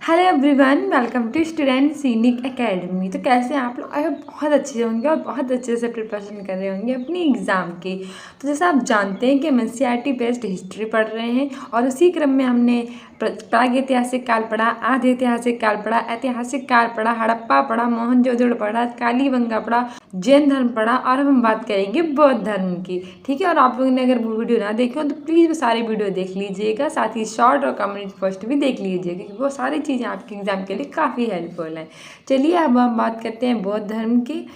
Hello everyone, welcome to Student Scenic Academy. तो कैसे हैं आप लोग? अगर बहुत अच्छे होंगे और बहुत अच्छे से प्रिपरेशन कर रहे होंगे अपनी एग्ज़ाम की। तो जैसे आप जानते हैं कि हम एनसीईआरटी बेस्ड हिस्ट्री पढ़ रहे हैं और उसी क्रम में हमने प्रागैतिहासिक काल पढ़ा, आधि ऐतिहासिक काल पढ़ा, ऐतिहासिक काल पढ़ा, हड़प्पा पढ़ा, मोहनजोदड़ो पढ़ा, कालीबंगा पढ़ा, जैन धर्म पढ़ा और अब हम बात करेंगे बौद्ध धर्म की। ठीक है, और आप लोगों ने अगर वो वीडियो ना देखी हो तो प्लीज़ वो सारी वीडियो देख लीजिएगा, साथ ही शॉर्ट और कम्युनिटी पोस्ट भी देख लीजिएगा क्योंकि वो सारी चीज़ें आपके एग्जाम के लिए काफ़ी हेल्पफुल हैं। चलिए अब हम बात करते हैं बौद्ध धर्म की।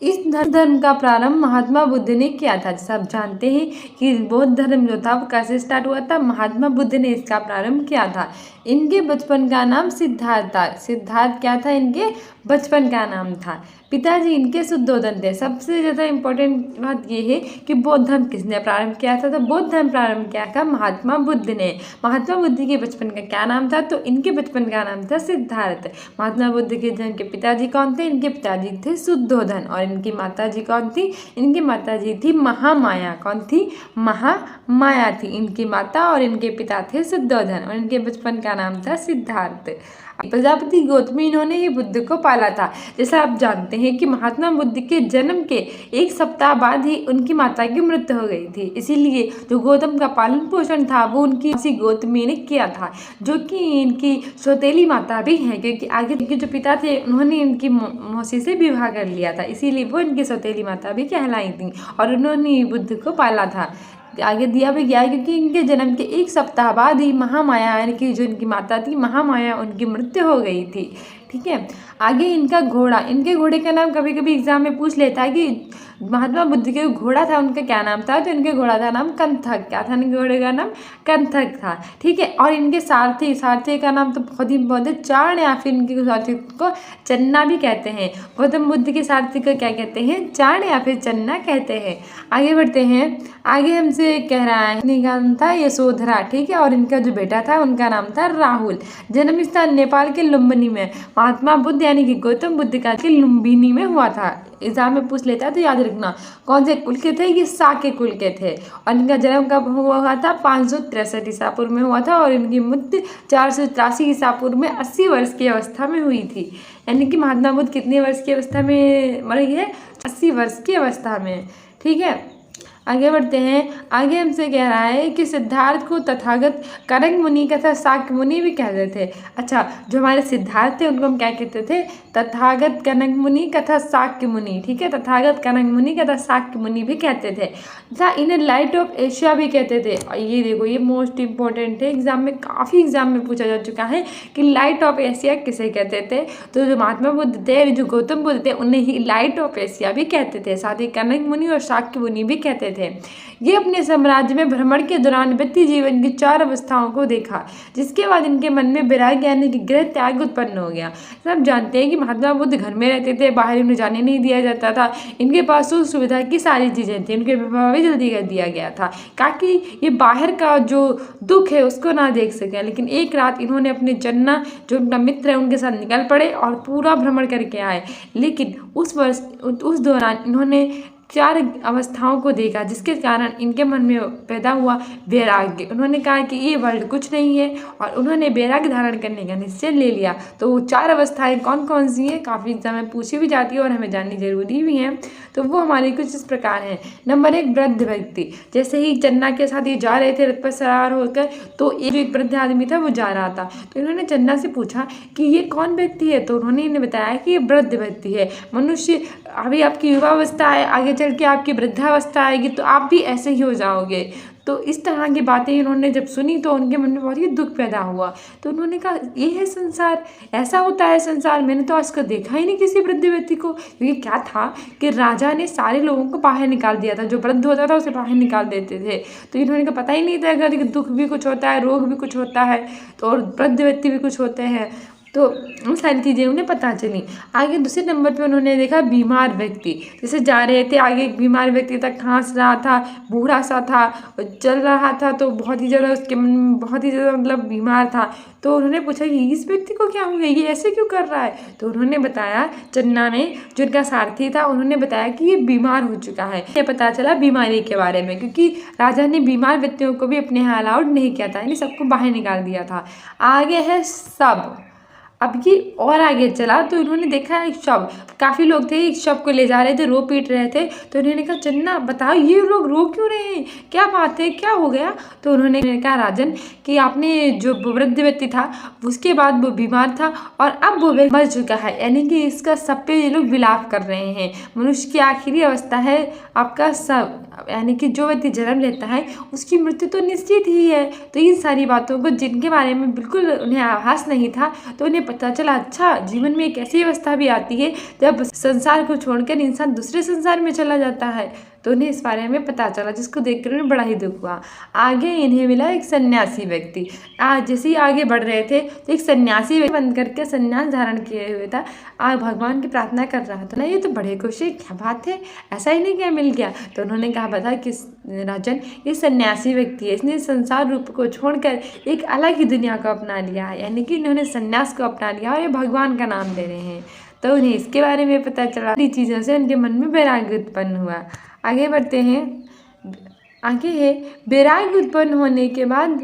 इस धर्म का प्रारंभ महात्मा बुद्ध ने किया था। जैसे आप जानते हैं कि बौद्ध धर्म जो था वो कैसे स्टार्ट हुआ था, महात्मा बुद्ध ने इसका प्रारंभ किया था। इनके बचपन का नाम सिद्धार्थ था। सिद्धार्थ क्या था? इनके बचपन का नाम था। पिताजी इनके शुद्धोधन थे। सबसे ज़्यादा इम्पोर्टेंट बात यह है कि बौद्ध धर्म किसने प्रारंभ किया था? तो बौद्ध धर्म प्रारंभ किया था महात्मा बुद्ध ने। महात्मा बुद्ध के बचपन का क्या नाम था? तो इनके बचपन का नाम था सिद्धार्थ। महात्मा बुद्ध के जन्म के पिताजी कौन थे? इनके पिताजी थे शुद्धोधन। और इनकी माताजी कौन थी? इनकी माताजी थी महामाया। कौन थी? महामाया थी इनकी माता और इनके पिता थे शुद्धोधन और इनके बचपन का नाम था सिद्धार्थ। प्रजापति गौतमी इन्होंने ही बुद्ध को पाला था। जैसा आप जानते हैं कि महात्मा बुद्ध के जन्म के एक सप्ताह बाद ही उनकी माता की मृत्यु हो गई थी, इसीलिए जो गौतम का पालन पोषण था वो उनकी गौतमी ने किया था, जो कि इनकी सौतेली माता भी हैं क्योंकि आगे के जो पिता थे उन्होंने इनकी मौसी से विवाह कर लिया था, इसीलिए वो इनकी सौतेली माता भी कहलाई थी और उन्होंने बुद्ध को पाला था। आगे दिया भी गया है क्योंकि इनके जन्म के एक सप्ताह बाद ही महामाया यानी कि जो इनकी माता थी महामाया उनकी मृत्यु हो गई थी। ठीक है, आगे इनका घोड़ा, इनके घोड़े का नाम कभी कभी एग्जाम में पूछ लेता है कि महात्मा बुद्ध के घोड़ा था उनका क्या नाम था? तो इनके घोड़ा का नाम कंथक। क्या था? इनके घोड़े का नाम कंथक था। ठीक है, और इनके सारथी का नाम तो बहुत ही बहुत है चाण, या फिर इनके सारथी को चन्ना भी कहते हैं। गौतम बुद्ध के सारथी को क्या कहते हैं? चाण या फिर चन्ना कहते हैं। आगे बढ़ते हैं। आगे हमसे कह रहा है इनका नाम था यशोधरा। ठीक है, और इनका जो बेटा था उनका नाम था राहुल। जन्म स्थान नेपाल के लुम्बिनी में। महात्मा बुद्ध यानी कि गौतम बुद्ध का लुम्बिनी में हुआ था। एग्जाम में पूछ लेता है तो याद रखना कौन से कुल के थे? ये साके कुल के थे। और इनका जन्म कब हुआ था? 563 ईसा पूर्व में हुआ था और इनकी मृत्यु 483 ईसा पूर्व में 80 वर्ष की अवस्था में हुई थी। यानी कि महात्मा बुद्ध कितने वर्ष की अवस्था में मरे हैं? 80 वर्ष की अवस्था में। ठीक है, आगे बढ़ते हैं। आगे हमसे कह रहा है कि सिद्धार्थ को तथागत कनक मुनि तथा शाक्य मुनि भी कहते थे। अच्छा, जो हमारे सिद्धार्थ थे उनको हम क्या कहते थे? तथागत कनक मुनि तथा शाक्य मुनि। ठीक है, तथागत कनक मुनि तथा शाक्य मुनि भी कहते थे। अच्छा, इन्हें लाइट ऑफ एशिया भी कहते थे। और ये देखो, ये मोस्ट इंपॉर्टेंट है, एग्जाम में काफ़ी एग्जाम में पूछा जा चुका है कि लाइट ऑफ एशिया किसे कहते थे? तो जो महात्मा बुद्ध थे, जो गौतम बुद्ध थे, उन्हें ही लाइट ऑफ एशिया भी कहते थे। साथ ही कनक मुनि और शाक्य मुनि भी कहते थे। ये अपने साम्राज्य में भ्रमण के दौरान व्यक्ति जीवन की 4 अवस्थाओं को देखा, जिसके बाद इनके मन में वैराग्य यानी कि गृह त्याग उत्पन्न हो गया। सब जानते हैं कि महात्मा बुद्ध घर में रहते थे, बाहर उन्हें जाने नहीं दिया जाता था। इनके पास सुख सुविधा की सारी चीज़ें थी, उनके विवाह भी जल्दी कर दिया गया था ताकि ये बाहर का जो दुख है उसको ना देख सके। लेकिन एक रात इन्होंने अपने चन्ना जो उनका मित्र है उनके साथ निकल पड़े और पूरा भ्रमण करके आए। लेकिन उस दौरान इन्होंने 4 अवस्थाओं को देखा, जिसके कारण इनके मन में पैदा हुआ वैराग्य। उन्होंने कहा कि ये वर्ल्ड कुछ नहीं है और उन्होंने वैराग्य धारण करने का निश्चय ले लिया। तो वो 4 अवस्थाएं कौन कौन सी हैं? काफ़ी एग्जाम में पूछी भी जाती है और हमें जाननी जरूरी भी है। तो वो हमारी कुछ इस प्रकार हैं। नंबर 1, वृद्ध व्यक्ति। जैसे ही चन्ना के साथ ये जा रहे थे रथ पर सवार होकर, तो एक वृद्ध आदमी था वो जा रहा था। तो इन्होंने चन्ना से पूछा कि ये कौन व्यक्ति है? तो उन्होंने इन्हें बताया कि ये वृद्ध व्यक्ति है। मनुष्य, अभी आपकी युवावस्था है, आगे चल के आपकी वृद्धावस्था आएगी तो आप भी ऐसे ही हो जाओगे। तो इस तरह की बातें इन्होंने जब सुनी तो उनके मन में बहुत ही दुख पैदा हुआ। तो उन्होंने कहा ये है संसार, ऐसा होता है संसार, मैंने तो आज तक देखा ही नहीं किसी वृद्ध व्यक्ति को। क्योंकि क्या था कि राजा ने सारे लोगों को बाहर निकाल दिया था, जो वृद्ध होता था उसे बाहर निकाल देते थे। तो इन्होंने का पता ही नहीं था अगर दुख भी कुछ होता है, रोग भी कुछ होता है, तो और वृद्ध व्यक्ति भी कुछ होते हैं। तो वो सारी चीज़ें उन्हें पता चली। आगे दूसरे नंबर पे उन्होंने देखा बीमार व्यक्ति। जैसे जा रहे थे, आगे एक बीमार व्यक्ति था, खांस रहा था, बूढ़ा सा था, चल रहा था, तो बहुत ही ज़्यादा उसके मन में बहुत ही ज़्यादा मतलब बीमार था। तो उन्होंने पूछा कि इस व्यक्ति को क्या हो गया, ये ऐसे क्यों कर रहा है? तो उन्होंने बताया, चन्ना ने जो उनका सारथी था उन्होंने बताया कि ये बीमार हो चुका है। ये पता चला बीमारी के बारे में, क्योंकि राजा ने बीमार व्यक्तियों को भी अपने यहाँ अलाउड नहीं किया था, यानी सबको बाहर निकाल दिया था। आगे है सब। अब ये और आगे चला तो इन्होंने देखा एक शव, काफ़ी लोग थे, एक शव को ले जा रहे थे, रो पीट रहे थे। तो इन्होंने कहा चन्ना बताओ ये लोग रो क्यों रहे हैं, क्या बात है, क्या हो गया? तो उन्होंने कहा राजन कि आपने जो वृद्ध व्यक्ति था उसके बाद वो बीमार था और अब वो मर चुका है, यानी कि इसका सब पे ये लोग विलाप कर रहे हैं। मनुष्य की आखिरी अवस्था है आपका सब, यानी कि जो व्यक्ति जन्म लेता है उसकी मृत्यु तो निश्चित ही है। तो इन सारी बातों को जिनके बारे में बिल्कुल उन्हें आभास नहीं था, तो उन्हें पता चला अच्छा जीवन में एक ऐसी अवस्था भी आती है जब संसार को छोड़कर इंसान दूसरे संसार में चला जाता है। तो उन्हें इस बारे में पता चला, जिसको देखकर उन्हें बड़ा ही दुख हुआ। आगे इन्हें मिला एक सन्यासी व्यक्ति। जैसे ही आगे बढ़ रहे थे तो एक सन्यासी व्यक्ति बंद करके सन्यास धारण किए हुए था, भगवान की प्रार्थना कर रहा था ना। ये तो बड़े खुश है, क्या बात है, ऐसा ही नहीं क्या मिल गया? तो उन्होंने कहा बता कि राजन ये सन्यासी व्यक्ति है, इसने संसार रूप को छोड़कर एक अलग ही दुनिया को अपना लिया है, यानी कि इन्होंने सन्यास को अपना लिया और ये भगवान का नाम ले रहे हैं। तो उन्हें इसके बारे में पता चला, इन चीज़ों से उनके मन में वैराग्य उत्पन्न हुआ। आगे बढ़ते हैं। आगे है वैराग्य उत्पन्न होने के बाद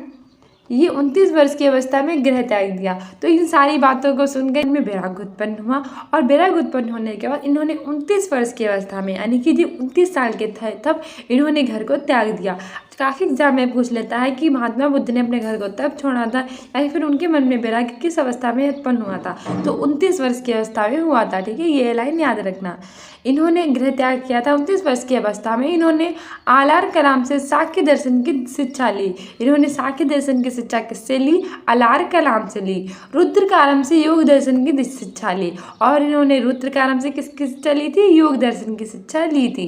ये 29 वर्ष की अवस्था में गृह त्याग दिया। तो इन सारी बातों को सुनकर इनमें वैराग्य उत्पन्न हुआ और वैराग्य उत्पन्न होने के बाद इन्होंने 29 वर्ष की अवस्था में, यानी कि जो 29 साल के थे तब इन्होंने घर को त्याग दिया। काफ़ी एग्जाम में पूछ लेता है कि महात्मा बुद्ध ने अपने घर को तब छोड़ा था या फिर उनके मन में वैराग्य किस अवस्था में उत्पन्न हुआ था? तो 29 वर्ष की अवस्था में हुआ था। ठीक है, ये लाइन याद रखना। इन्होंने गृह त्याग किया था 29 वर्ष की अवस्था में। इन्होंने आलार कलाम से सांख्य दर्शन की शिक्षा ली। इन्होंने सांख्य दर्शन की शिक्षा किससे ली? आलार कलाम से ली। रुद्रकारम से योग दर्शन की शिक्षा ली और इन्होंने रुद्रकारम से किसकी शिक्षा ली थी? योग दर्शन की शिक्षा ली थी।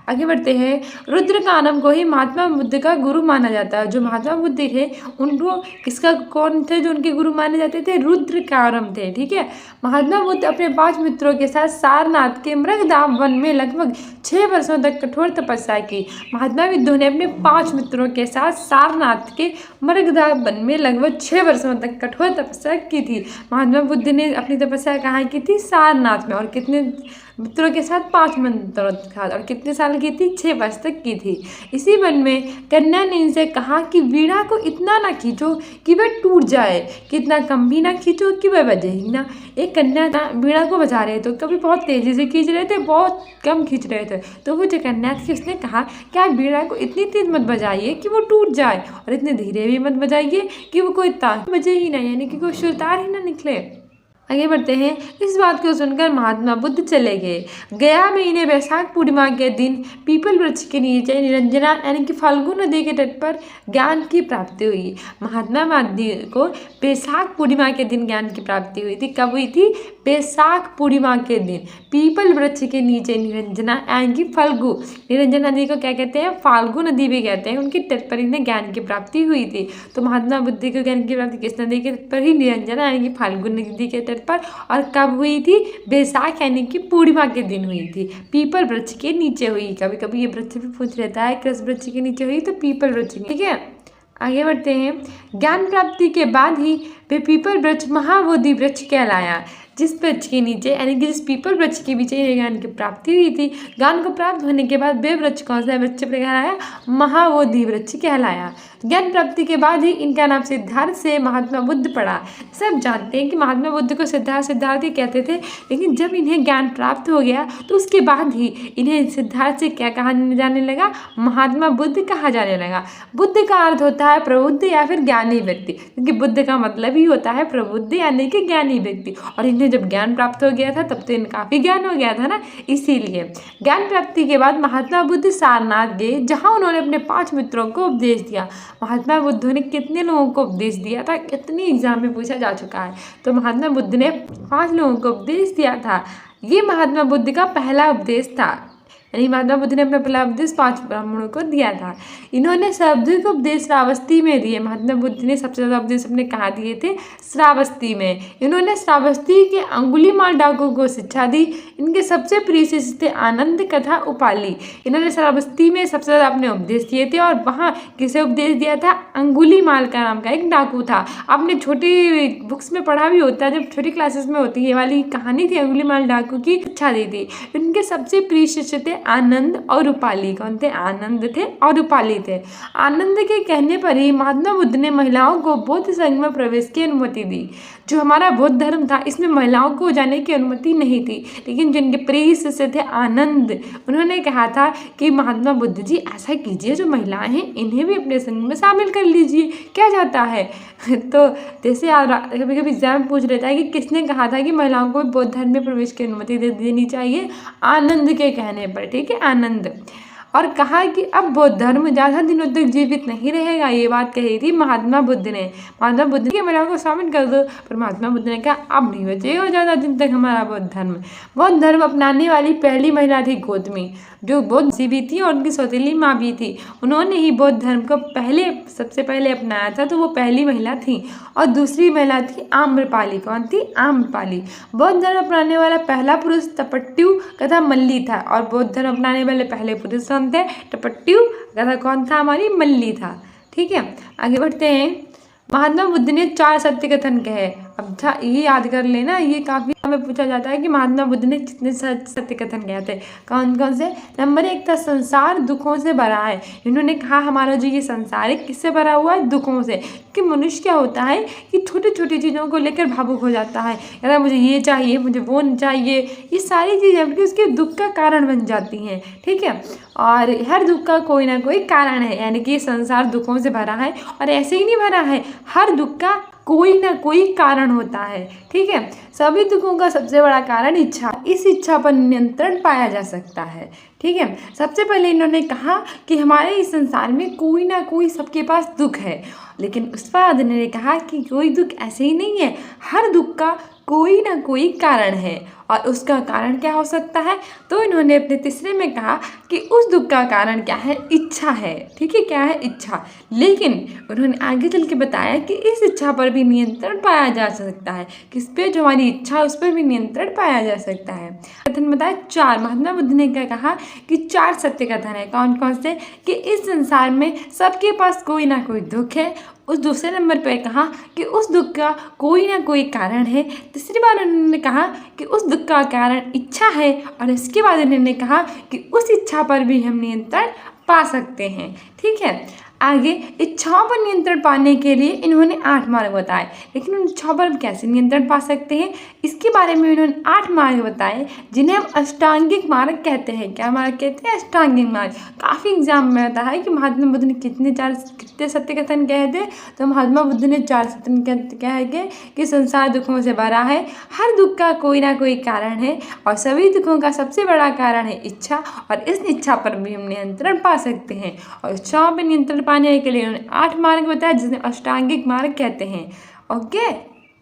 आगे बढ़ते हैं। रुद्रकारम को ही महात्मा बुद्ध का गुरु माना जाता है। जो महात्मा बुद्ध थे उनको किसका कौन थे जो उनके गुरु माने जाते थे? रुद्रकारम थे। ठीक है, महात्मा बुद्ध अपने 5 मित्रों के साथ सारनाथ के मृगधाम वन में लगभग 6 वर्षों तक कठोर तपस्या की। महात्मा बुद्ध ने अपने 5 मित्रों के साथ सारनाथ के मृगधाम वन में लगभग 6 वर्षों तक कठोर तपस्या की थी। महात्मा बुद्ध ने अपनी तपस्या कहाँ की थी? सारनाथ में। और कितने मित्रों के साथ? 5 मित्रों के साथ। और कितने साल की थी? 6 वर्ष तक की थी। इसी वन में कन्या ने इनसे कहा कि वीणा को इतना ना खींचो कि वह टूट जाए, कितना कम भी ना खींचो कि वह बजे ही ना। एक कन्या वीणा को बजा रहे थे, कभी बहुत तेजी से खींच रहे थे, बहुत कम खींच रहे थे। तो वो जो कन्या थी उसने कहा कि आप वीणा को इतनी तेज मत बजाइए कि वो टूट जाए और इतने धीरे भी मत बजाइए कि वो कोई तार बजे ही ना, यानी कि कोई सुरतार ही ना निकले। आगे बढ़ते हैं। इस बात को सुनकर महात्मा बुद्ध चले गए। गया में इन्हें वैशाख पूर्णिमा के दिन पीपल वृक्ष के नीचे निरंजना यानी कि फाल्गु नदी के तट पर ज्ञान की प्राप्ति हुई। महात्मा गांधी को वैशाख पूर्णिमा के दिन ज्ञान की प्राप्ति हुई थी। कब हुई थी? वैशाख पूर्णिमा के दिन पीपल वृक्ष के नीचे निरंजना यानी कि फाल्गु, निरंजना नदी को क्या कहते हैं? फाल्गु नदी भी कहते हैं। उनके तट पर इन्हें ज्ञान की प्राप्ति हुई थी। तो महात्मा बुद्ध को ज्ञान की प्राप्ति किस नदी के तट पर ही? निरंजना यानी कि फाल्गु नदी के तट पर। और कब हुई थी? वैशाख यानी कि पूर्णिमा के दिन हुई थी। पीपल वृक्ष के नीचे हुई। कभी कभी ये वृक्ष भी पूछ रहता है किस वृक्ष के नीचे हुई? तो पीपल वृक्ष। ठीक है, आगे बढ़ते हैं। ज्ञान प्राप्ति के बाद ही वे पीपल वृक्ष महाबोधि वृक्ष कहलाया। जिस वृक्ष के नीचे यानी कि जिस पीपल वृक्ष के पीछे ज्ञान की प्राप्ति हुई थी, ज्ञान को प्राप्त होने के बाद वे वृक्ष कौन सा वृक्ष कहलाया? महाबोधि वृक्ष कहलाया। ज्ञान प्राप्ति के बाद ही इनका नाम सिद्धार्थ से महात्मा बुद्ध पड़ा। सब जानते हैं कि महात्मा बुद्ध को सिद्धार्थ ही कहते थे, लेकिन जब इन्हें ज्ञान प्राप्त हो गया तो उसके बाद ही इन्हें सिद्धार्थ से क्या कहा जाने लगा? महात्मा बुद्ध कहा जाने लगा। बुद्ध का अर्थ होता है प्रबुद्ध या फिर ज्ञानी व्यक्ति, क्योंकि बुद्ध का मतलब ही होता है प्रबुद्ध यानी कि ज्ञानी व्यक्ति। और इन्हें जब ज्ञान प्राप्त हो गया था तब तो इन्हें काफ़ी ज्ञान हो गया था ना, इसीलिए। ज्ञान प्राप्ति के बाद महात्मा बुद्ध सारनाथ गए, जहाँ उन्होंने अपने 5 मित्रों को उपदेश दिया। महात्मा बुद्ध ने कितने लोगों को उपदेश दिया था? कितनी एग्जाम में पूछा जा चुका है। तो महात्मा बुद्ध ने 5 लोगों को उपदेश दिया था। ये महात्मा बुद्ध का पहला उपदेश था, यानी महात्मा बुद्ध ने अपना पहला उपदेश 5 ब्राह्मणों को दिया था। इन्होंने शाब्दिक उपदेश श्रावस्ती में दिए। महात्मा बुद्ध ने सबसे ज़्यादा उपदेश अपने कहाँ दिए थे? श्रावस्ती में। इन्होंने श्रावस्ती के अंगुलीमाल डाकू को शिक्षा दी। इनके सबसे प्रिय शिष्य थे आनंद तथा उपाली। इन्होंने श्रावस्ती में सबसे ज़्यादा अपने उपदेश दिए थे और वहाँ किसे उपदेश दिया था? अंगुलीमाल का नाम का एक डाकू था। आपने छोटी बुक्स में पढ़ा भी होता है, जब छोटी क्लासेस में होती है ये वाली कहानी थी, अंगुलीमाल डाकू की शिक्षा दी थी। इनके सबसे प्रिय शिष्य थे आनंद और उपाली। कौन थे? आनंद थे और उपाली थे। आनंद के कहने पर ही महात्मा बुद्ध ने महिलाओं को बौद्ध संघ में प्रवेश की अनुमति दी। जो हमारा बौद्ध धर्म था इसमें महिलाओं को जाने की अनुमति नहीं थी, लेकिन जिनके प्रिय शिष्य थे आनंद, उन्होंने कहा था कि महात्मा बुद्ध जी ऐसा कीजिए, जो महिलाएं हैं इन्हें भी अपने संग में शामिल कर लीजिए, क्या जाता है। तो जैसे कभी कभी एग्जाम पूछ लेता है कि किसने कहा था कि महिलाओं को बौद्ध धर्म में प्रवेश की अनुमति दे देनी चाहिए, आनंद के कहने पर, ठीक है, आनंद। और कहा कि अब बौद्ध धर्म ज़्यादा दिनों तक जीवित नहीं रहेगा, ये बात कही थी महात्मा बुद्ध ने। महात्मा बुद्ध ने महिलाओं को शामिल कर दो, पर महात्मा बुद्ध ने कहा अब नहीं बचेगा ज़्यादा दिन तक हमारा बौद्ध धर्म। बौद्ध धर्म अपनाने वाली पहली महिला थी गौतमी, जो बौद्ध सी भी थी और उनकी सौतेली माँ भी थी। उन्होंने ही बौद्ध धर्म को सबसे पहले अपनाया था, तो वो पहली महिला थी। और दूसरी महिला थी आम्रपाली। कौन थी? आम्रपाली। बौद्ध धर्म अपनाने वाला पहला पुरुष टपट्यू तथा मल्ली था, और बौद्ध धर्म अपनाने वाले पहले पुरुष कौन थे? टपट्यू तथा कौन था? हमारी मल्ली था। ठीक है, आगे बढ़ते हैं। महात्मा बुद्ध ने 4 सत्य कथन कहे। अब ये याद कर लेना, ये काफ़ी हमें पूछा जाता है कि महात्मा बुद्ध ने कितने सत्य कथन कहे थे, कौन कौन से। नंबर 1 था संसार दुखों से भरा है। इन्होंने कहा हमारा जो ये संसार है किससे भरा हुआ है? दुखों से। कि मनुष्य क्या होता है कि छोटी छोटी चीज़ों को लेकर भावुक हो जाता है, कहता मुझे ये चाहिए, मुझे वो नहीं चाहिए। ये सारी चीज़ें उसके दुख का कारण बन जाती हैं। ठीक है, और हर दुख का कोई ना कोई कारण है, यानी कि संसार दुखों से भरा है। और ऐसे ही नहीं भरा है, हर दुख का कोई ना कोई कारण होता है। ठीक है, सभी दुखों का सबसे बड़ा कारण इच्छा। इस इच्छा पर नियंत्रण पाया जा सकता है। ठीक है, सबसे पहले इन्होंने कहा कि हमारे इस संसार में कोई ना कोई सबके पास दुख है, लेकिन उस बाद इन्होंने कहा कि कोई दुख ऐसे ही नहीं है, हर दुख का कोई ना कोई कारण है। और उसका कारण क्या हो सकता है? तो इन्होंने अपने तीसरे में कहा कि उस दुख का कारण क्या है? इच्छा है। ठीक है, क्या है? इच्छा। लेकिन उन्होंने आगे चल के बताया कि इस इच्छा पर भी नियंत्रण पाया जा सकता है। किस पे? जो हमारी इच्छा, उस पर भी नियंत्रण पाया जा सकता है। कथन बताया 4। महात्मा बुद्ध ने क्या कहा कि 4 सत्य कथन है। कौन कौन से? कि इस संसार में सबके पास कोई ना कोई दुख है। उस दूसरे नंबर पर कहा कि उस दुख का कोई ना कोई कारण है। तीसरी बार उन्होंने कहा कि उस दुख का कारण इच्छा है। और इसके बाद उन्होंने कहा कि उस इच्छा पर भी हम नियंत्रण पा सकते हैं। ठीक है, आगे इच्छाओं पर नियंत्रण पाने के लिए इन्होंने 8 मार्ग बताए। लेकिन उन इच्छाओं पर कैसे नियंत्रण पा सकते हैं, इसके बारे में इन्होंने 8 मार्ग बताए, जिन्हें हम अष्टांगिक मार्ग कहते हैं। क्या मार्ग कहते हैं? अष्टांगिक मार्ग। काफ़ी एग्जाम में आता है कि महात्मा बुद्ध ने कितने सत्य कथन कहे थे। तो महात्मा बुद्ध ने 4 सत्य कहे थे कि संसार दुखों से भरा है, हर दुख का कोई ना कोई कारण है, और सभी दुखों का सबसे बड़ा कारण है इच्छा, और इस इच्छा पर भी हम नियंत्रण पा सकते हैं। और इच्छाओं पर नियंत्रण पाने के लिए उन्होंने 8 मार्ग बताया, जिन्हें अष्टांगिक मार्ग कहते हैं। ओके,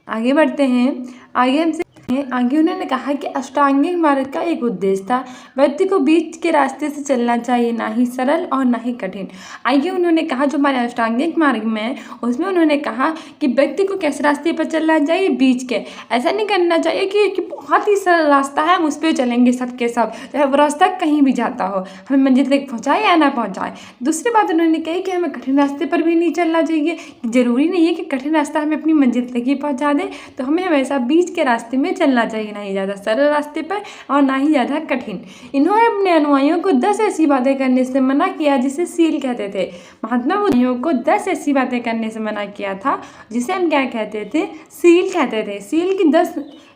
आगे बढ़ते हैं। आगे उन्होंने कहा कि अष्टांगिक मार्ग का एक उद्देश्य था, व्यक्ति को बीच के रास्ते से चलना चाहिए, ना ही सरल और ना ही कठिन। आगे उन्होंने कहा जो हमारे अष्टांगिक मार्ग में है, उसमें उन्होंने कहा कि व्यक्ति को किस रास्ते पर चलना चाहिए? बीच के। ऐसा नहीं करना चाहिए कि बहुत ही सरल रास्ता है, हम उस पर चलेंगे सबके सब, चाहे वो रास्ता कहीं भी जाता हो, हमें मंजिल तक पहुँचाए या ना पहुँचाए। दूसरी बात उन्होंने कही कि हमें कठिन रास्ते पर भी नहीं चलना चाहिए। ज़रूरी नहीं है कि कठिन रास्ता हमें अपनी मंजिल तक ही पहुँचा दे, तो हमें हमेशा बीच के रास्ते में चलना चाहिए, ना ही ज़्यादा सरल रास्ते पर और ना ही ज़्यादा कठिन। इन्होंने अपने अनुयायियों को 10 ऐसी बातें करने से मना किया जिसे सील कहते थे। महात्मा बुद्ध को 10 ऐसी बातें करने से मना किया था, जिसे हम क्या कहते थे? सील कहते थे।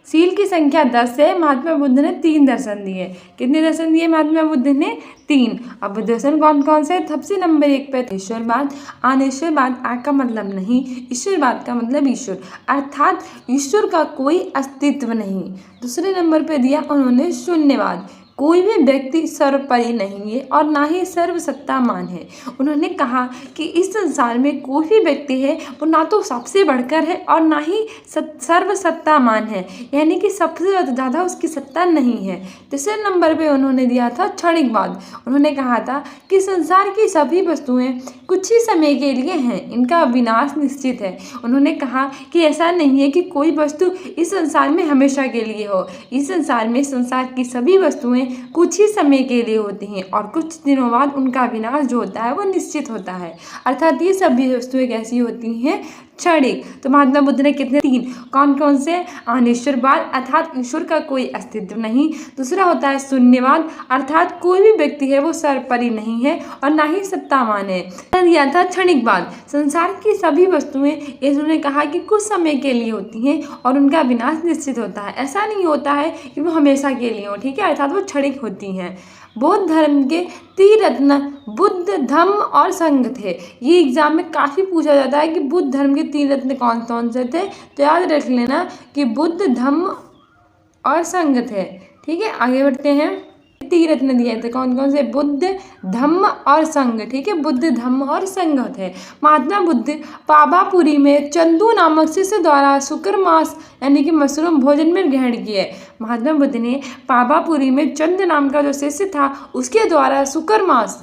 सील की संख्या 10 है। महात्मा बुद्ध ने 3 दर्शन दिए। कितने दर्शन दिए महात्मा बुद्ध ने? 3। अब दर्शन कौन कौन से? सबसे नंबर 1 पे ईश्वरवाद। अनिश्वरवाद आ का मतलब नहीं, ईश्वरवाद का मतलब ईश्वर, अर्थात ईश्वर का कोई अस्तित्व नहीं। दूसरे नंबर पे दिया उन्होंने शून्यवाद। कोई भी व्यक्ति सर्वोपरि नहीं है और ना ही सर्वसत्तामान है। उन्होंने कहा कि इस संसार में कोई भी व्यक्ति है वो ना तो सबसे बढ़कर है और ना ही सर्वसत्तामान है, यानी कि सबसे ज़्यादा उसकी सत्ता नहीं है। तीसरे नंबर पे उन्होंने दिया था क्षणिकवाद। उन्होंने कहा था कि संसार की सभी वस्तुएं कुछ ही समय के लिए हैं, इनका विनाश निश्चित है। उन्होंने कहा कि ऐसा नहीं है कि कोई वस्तु इस संसार में हमेशा के लिए हो। इस संसार में संसार की सभी वस्तुएं कुछ ही समय के लिए होती हैं और कुछ दिनों बाद उनका विनाश जो होता है वो निश्चित होता है। अर्थात ये सभी वस्तुएं कैसी होती हैं? क्षणिक। तो महात्मा बुद्ध ने कितने? 3। कौन कौन से? अनिश्वरवाद अर्थात ईश्वर का कोई अस्तित्व नहीं। दूसरा होता है शून्यवाद अर्थात कोई भी व्यक्ति है वो सर्वोपरि नहीं है और ना ही सत्तावान है। दिया था क्षणिकवाद, संसार की सभी वस्तुएं इन्होंने कहा कि कुछ समय के लिए होती हैं और उनका विनाश निश्चित होता है, ऐसा नहीं होता है कि वो हमेशा के लिए हो, ठीक है, अर्थात वो क्षणिक होती हैं। बौद्ध धर्म के त्रिरत्न बुद्ध, धम्म और संघ थे। ये एग्जाम में काफ़ी पूछा जाता है कि बुद्ध धर्म के 3 रत्न कौन कौन से थे, तो याद रख लेना कि बुद्ध, धम्म और संघ थे। ठीक है, आगे बढ़ते हैं। 3 रत्न दिए थे, कौन कौन से? बुद्ध, धम्म और संघ। ठीक है, बुद्ध, धम्म और संघ थे। महात्मा बुद्ध पावापुरी में चंदू नामक शिष्य द्वारा शुक्र मास यानी कि मशरूम भोजन में ग्रहण किए। महात्मा बुद्ध ने पावापुरी में चंद नाम का जो शिष्य था उसके द्वारा शुक्र मास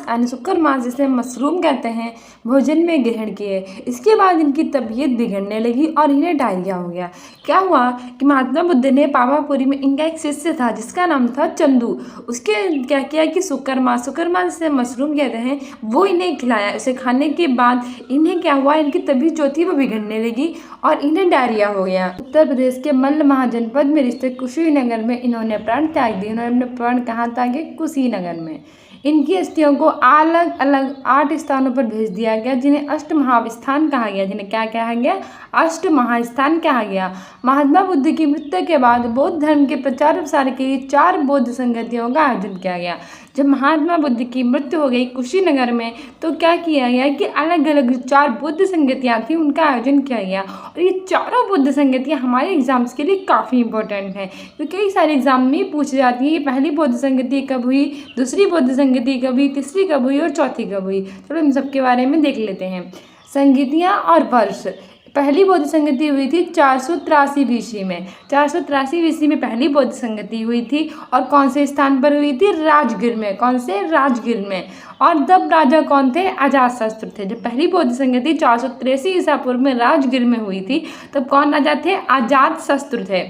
यानी शुक्र मास जिसे मशरूम कहते हैं भोजन में ग्रहण किए। इसके बाद इनकी तबीयत बिगड़ने लगी और इन्हें डायरिया हो गया। क्या हुआ कि महात्मा बुद्ध ने पावापुरी में इनका एक शिष्य था जिसका नाम था चंदू, उसके क्या किया कि शुक्र मास जिसे मशरूम कहते हैं वो इन्हें खिलाया। उसे खाने के बाद इन्हें क्या हुआ, इनकी तबीयत जो थी वो बिगड़ने लगी और इन्हें डायरिया हो गया। उत्तर प्रदेश के मल्ल महाजनपद में स्थित कुशीनगर में इन्होंने प्राण त्याग दिए। इन्होंने अपने प्राण कहाँ त्यागे? कुशीनगर में। इनकी अस्थियों को अलग अलग 8 स्थानों पर भेज दिया गया जिन्हें अष्ट महास्थान कहा गया। जिन्हें क्या कहा गया? अष्ट महास्थान कहा गया। महात्मा बुद्ध की मृत्यु के बाद बौद्ध धर्म के प्रचार प्रसार के लिए 4 बौद्ध संगतियों का आयोजन किया गया। जब महात्मा बुद्ध की मृत्यु हो गई कुशीनगर में तो क्या किया गया कि अलग अलग 4 बुद्ध संगतियाँ थी उनका आयोजन किया गया। और ये चारों बुद्ध संगतियाँ हमारे एग्जाम्स के लिए काफ़ी इंपॉर्टेंट हैं क्योंकि कई सारे एग्जाम में पूछी जाती है कि पहली बौद्ध संगति कब हुई, दूसरी बौद्ध संगति कब हुई, तीसरी कब हुई और चौथी कब हुई। चलो इन सब के बारे में देख लेते हैं। संगतियाँ और वर्ष। पहली बौद्ध संगति हुई थी 483 BC में। 483 BC में पहली बौद्ध संगति हुई थी और कौन से स्थान पर हुई थी? राजगीर में। कौन से? राजगीर में। और तब राजा कौन थे? अजातशत्रु थे। जब पहली बौद्ध संगति 483 ईसा पूर्व में राजगीर में हुई थी तब कौन राजा थे? अजातशत्रु थे।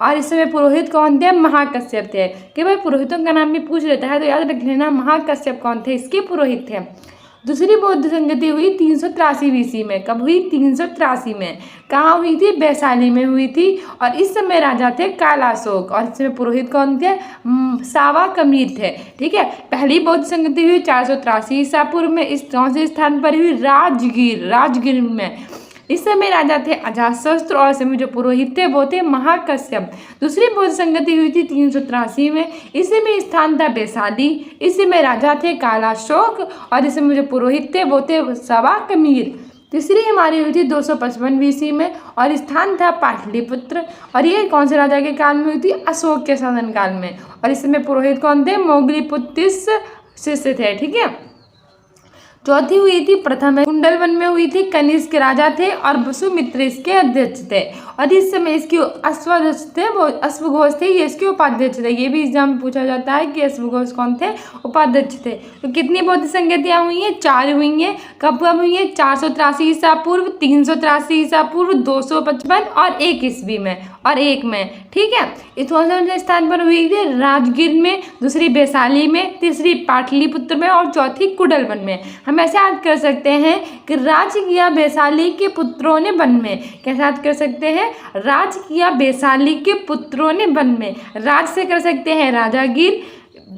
और इस समय पुरोहित कौन थे? महाकश्यप थे। कि भाई पुरोहितों का नाम भी पूछ लेता है तो याद रख लेना महाकश्यप कौन थे? इसके पुरोहित थे। दूसरी बौद्ध संगति हुई 383 BC में। कब हुई? 383 में। कहाँ हुई थी? वैशाली में हुई थी और इस समय राजा थे कालाशोक और इसमें पुरोहित कौन थे? सावा कमीर थे। ठीक है, पहली बौद्ध संगति हुई 483 ईसा पूर्व में। इस कौन से स्थान पर हुई? राजगीर में। इस समय राजा थे अजातशत्रु और इस समय जो पुरोहित थे वो थे महाकश्यप। दूसरी बौद्ध संगति हुई थी 383 में। इस समय स्थान था वैशाली। इस समय राजा थे कालाशोक और इस समय जो पुरोहित थे वो थे सावा कमीर। तीसरी हमारी हुई थी 255 BC में और स्थान था पाटलिपुत्र और ये कौन से राजा के काल में हुई थी? अशोक के शासन काल में। और इस समय पुरोहित कौन थे? मोगलीपुत्र शिष्य थे। ठीक है, चौथी हुई थी प्रथम कुंडलवन में हुई थी। कनिष्क राजा थे और वसुमित्र इसके अध्यक्ष थे और इस समय इसके अश्वघोष थे, वो अश्वघोष थे, ये इसके उपाध्यक्ष थे। ये भी एग्जाम में पूछा जाता है कि अश्वघोष कौन थे? उपाध्यक्ष थे। तो कितनी बौद्ध संगतियाँ हुई हैं? 4 हुई हैं। कब कब हुई हैं? 483 ईसा पूर्व, 383 ईसा पूर्व, 255 और 1 ईस्वी में और 1 में। ठीक है, इस कौन से स्थान पर हुई थी? राजगीर में, दूसरी वैशाली में, तीसरी पाटलिपुत्र में और चौथी कुंडलवन में। हम ऐसे याद कर सकते हैं कि राज किया वैशाली के पुत्रों ने वन में। कैसे याद कर सकते हैं? राज किया वैशाली के पुत्रों ने वन में। राज से कर सकते हैं राजागीर,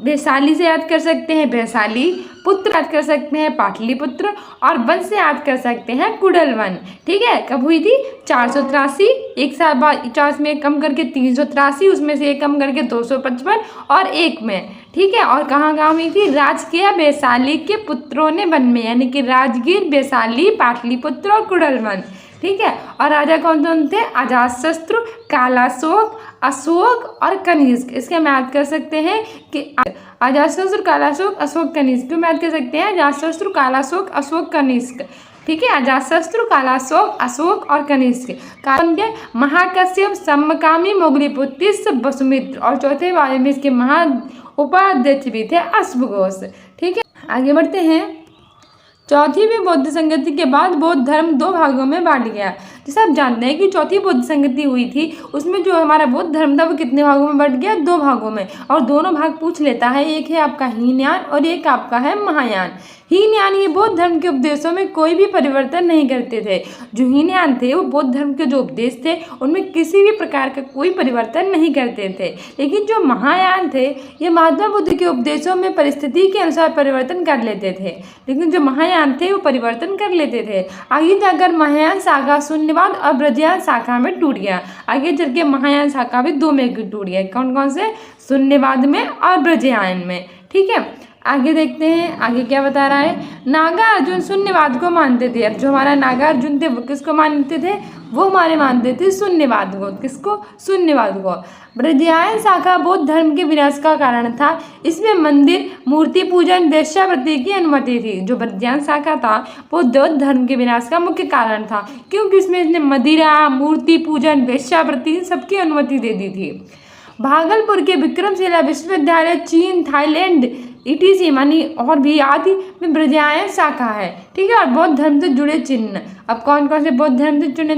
वैशाली से याद कर सकते हैं वैशाली, पुत्र याद कर सकते हैं पाटलिपुत्र और वन से याद कर सकते हैं कुंडलवन। ठीक है, कब हुई थी? 483, एक साल बाद 50 में कम करके 383, उसमें से एक कम करके 255 और 1 में। ठीक है, और कहाँ कहाँ हुई थी? राज किया वैशाली के पुत्रों ने वन में, यानी कि राजगीर, वैशाली, पाटलिपुत्र और कुंडलवन। ठीक है, और राजा कौन कौन थे? अजातशत्रु, कालाशोक, अशोक और कनिष्क। इसके हम याद कर सकते हैं कि अजातशत्रु, कालाशोक, अशोक, कनिष्क। क्यों याद कर सकते हैं? अजातशत्रु, कालाशोक, अशोक, कनिष्क। ठीक है, अजातशत्रु, कालाशोक, अशोक और कनिष्क। कारण महाकश्यप, समकामी, मोगलीपुत्र, वसुमित्र और चौथे वाले में इसके महा उपाध्यक्ष भी थे अश्वघोष। ठीक है, आगे बढ़ते हैं। चौथी में बौद्ध संगति के बाद बौद्ध धर्म 2 भागों में बांट गया जैसे आप जानते हैं कि चौथी बौद्ध संगति हुई थी, उसमें जो हमारा बौद्ध धर्म था वो कितने भागों में बट गया, 2 भागों में। और दोनों भाग पूछ लेता है, एक है आपका हीनयान और एक आपका है महायान। हीनयान ये बौद्ध धर्म के उपदेशों में कोई भी परिवर्तन नहीं करते थे। जो हीनयान थे वो बौद्ध धर्म के जो उपदेश थे उनमें किसी भी प्रकार का कोई परिवर्तन नहीं करते थे। लेकिन जो महायान थे ये महात्मा बुद्ध के उपदेशों में परिस्थिति के अनुसार परिवर्तन कर लेते थे। लेकिन जो महायान थे वो परिवर्तन कर लेते थे। आगे जाकर महायान शाखा शून्यवाद और ब्रजयान शाखा में टूट गया। आगे चल के महायान शाखा भी 2 में टूट गया। कौन कौन से? शून्यवाद में और ब्रजयान में। ठीक है, आगे देखते हैं आगे क्या बता रहा है। नागा अर्जुन शून्यवाद को मानते थे। अब जो हमारा नागा अर्जुन थे वो किसको मानते थे? वो हमारे मानते थे शून्यवाद को। किसको? शून्यवाद को। ब्रजयान शाखा बौद्ध धर्म के विनाश का कारण था। इसमें मंदिर, मूर्ति पूजन, वेश्यावृत्ति की अनुमति थी। जो ब्रजयान शाखा था वो बौद्ध धर्म के विनाश का मुख्य कारण था, क्योंकि इसमें इसने मदिरा, मूर्ति पूजन, वेश्यावृत्ति सबकी अनुमति दे दी थी। भागलपुर के विक्रमशिला विश्वविद्यालय, चीन, थाईलैंड ETC मानी और भी आदि में ब्रजयान शाखा है। ठीक है, और बौद्ध धर्म से जुड़े चिन्ह। अब कौन कौन से बौद्ध धर्म से जुड़े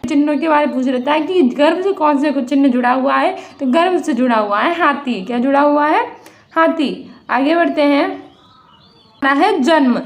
चिन्हों के बारे में पूछ रहता है कि गर्भ से कौन से कुछ चिन्ह जुड़ा हुआ है? तो गर्भ से जुड़ा हुआ है हाथी। क्या जुड़ा हुआ है? हाथी। आगे बढ़ते हैं, है जन्म।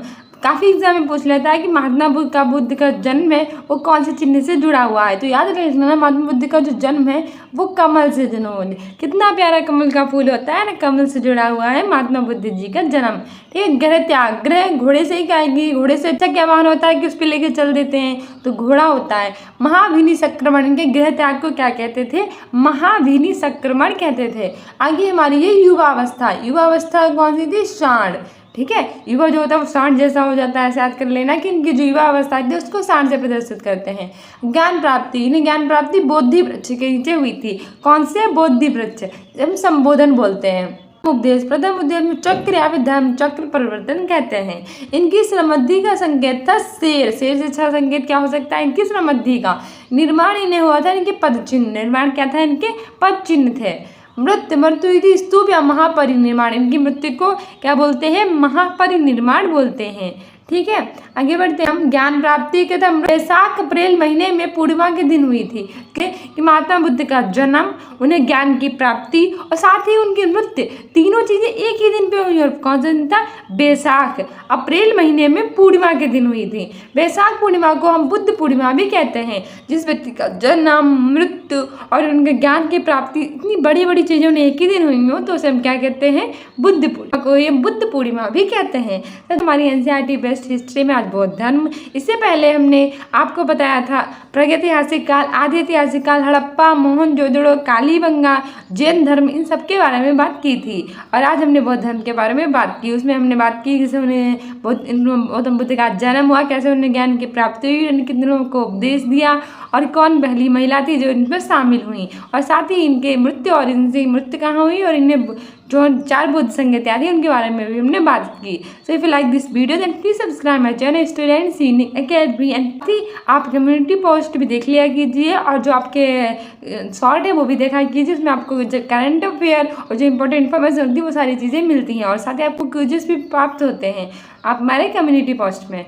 काफ़ी एग्जाम में पूछ लेता है कि महात्मा बुद्ध का जन्म है वो कौन से चिन्ह से जुड़ा हुआ है। तो याद रखना, महात्मा बुद्ध का जो जन्म है वो कमल से जन्म हुआ। कितना प्यारा कमल का फूल होता है ना, कमल से जुड़ा हुआ है महात्मा बुद्ध जी का जन्म। ठीक है, ग्रह त्याग। ग्रह घोड़े से ही कहेंगे, घोड़े से अच्छा क्या वाहन होता है कि उस पर लेके चल देते हैं, तो घोड़ा होता है। महाभीनी संक्रमण के ग्रह त्याग को क्या कहते थे? महाभीनी संक्रमण कहते थे। आगे हमारी ये युवावस्था। युवावस्था कौन सी थी? सांड। ठीक है, युवा जो होता है वो सांड जैसा हो जाता है। ऐसे याद कर लेना कि इनकी जो युवा अवस्था थी उसको सांड से प्रदर्शित करते हैं। ज्ञान प्राप्ति। इन्हें ज्ञान प्राप्ति बोधि वृक्ष के नीचे हुई थी। कौन से? बोधि वृक्ष। हम संबोधन बोलते हैं। उपदेश। प्रथम उपदेश में चक्र या फिर धर्म चक्र परिवर्तन कहते हैं। इनकी समृद्धि का संकेत था शेर। शेर से अच्छा संकेत क्या हो सकता है? इनकी समृद्धि का निर्माण इन्हें हुआ था इनके पद चिन्ह। निर्माण क्या था? इनके पद चिन्ह थे। मृत्यु हुई थी स्तूप या महापरिनिर्माण। इनकी मृत्यु को क्या बोलते हैं? महापरिनिर्माण बोलते हैं। ठीक है, आगे बढ़ते हैं हम। ज्ञान प्राप्ति के तब वैशाख अप्रैल महीने में पूर्णिमा के दिन हुई थी कि महात्मा बुद्ध का जन्म, उन्हें ज्ञान की प्राप्ति और साथ ही उनकी मृत्यु, तीनों चीजें एक ही दिन पे हुई। और कौन सा दिन था? वैशाख अप्रैल महीने में पूर्णिमा के दिन हुई थी। वैशाख पूर्णिमा को हम बुद्ध पूर्णिमा भी कहते हैं। जिस व्यक्ति का जन्म, मृत्यु और उनके ज्ञान की प्राप्ति, इतनी बड़ी बड़ी चीजें उन्हें एक ही दिन हुई हो तो उसे हम क्या कहते हैं? बुद्ध पूर्णिमा को ये बुद्ध पूर्णिमा भी कहते हैं। तो हमारी NCERT बेस्ट हिस्ट्री में आज बौद्ध धर्म। इससे पहले हमने आपको बताया था प्रागैतिहासिक काल, आदि ऐतिहासिक काल, हड़प्पा, मोहनजोदड़ो, कालीबंगा, जैन धर्म, इन सब के बारे में बात की थी। और आज हमने बौद्ध धर्म के बारे में बात की। उसमें हमने बात की जैसे उन्हें गौतम बुद्ध का जन्म हुआ, कैसे उन्हें ज्ञान की प्राप्ति हुई, उन्हें कितने लोगों को उपदेश दिया और कौन पहली महिला थी जो इन पर शामिल हुई, और साथ ही इनके मृत्यु और इनसे मृत्यु कहाँ हुई, और इन्हें जो 4 बौद्ध संगतियाँ थी उनके बारे में भी हमने बात की। So if you like this video then please subscribe my channel Student Scenic Academy. And आप कम्युनिटी पोस्ट भी देख लिया कीजिए और जो आपके शॉर्ट है वो भी देखा कीजिए। उसमें आपको जो करंट अफेयर और जो इंपॉर्टेंट इन्फॉर्मेशन होती है वो सारी चीज़ें मिलती हैं और साथ ही आपको क्विज़ेस भी प्राप्त होते हैं आप हमारे कम्युनिटी पोस्ट में।